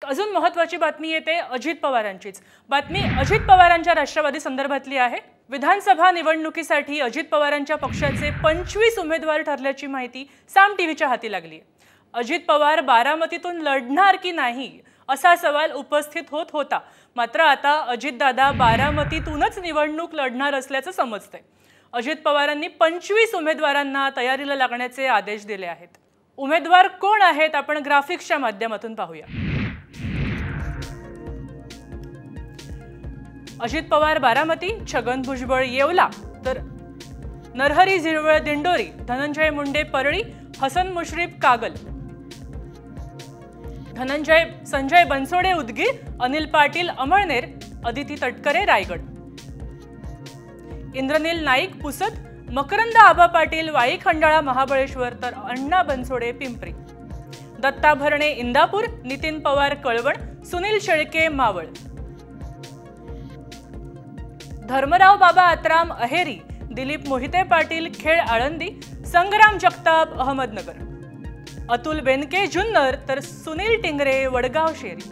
अजून महत्त्वाची बातमी येते अजित पवारांचीच। बातमी अजित पवारांच्या राष्ट्रवादी संदर्भातली आहे। विधानसभा निवडणुकीसाठी अजित पवारांच्या पक्षाचे 25 उमेदवार ठरल्याची माहिती साम टीव्हीच्या हाती लागली आहे। अजित पवार बारामतीतून लढणार की नाही असा सवाल उपस्थित होत होता, मात्र आता अजितदादा बारामतीतूनच निवडणूक लढणार असल्याचं समजतंय। अजित पवारांनी 25 उमेदवारांना तयारीला लागण्याचे आदेश दिले आहेत। उमेदवार कोण आहेत आपण ग्राफिक्सच्या माध्यमातून पाहूया। अजित पवार बारामती, छगन भुजबळ येवला, तर नरहरी झिरवळ दिंडोरी, धनंजय मुंडे परळी, हसन मुश्रीफ कागल, संजय बनसोडे उदगीर, अनिल पाटील अमळनेर, अदिती तटकरे रायगड, इंद्रनील नाईक पुसद, मकरंद आबा पाटील वाई खंडाळा महाबळेश्वर, तर अण्णा बनसोडे पिंपरी, दत्ता भरणे इंदापूर, नितीन पवार कळवण, सुनील शेळके मावळ, धर्मराव बाबा आत्राम अहेरी, दिलीप मोहिते पाटील खेळ आळंदी, संग्राम जगताप अहमदनगर, अतुल बेनके जुन्नर, तर सुनील टिंगरे वडगाव शेरी।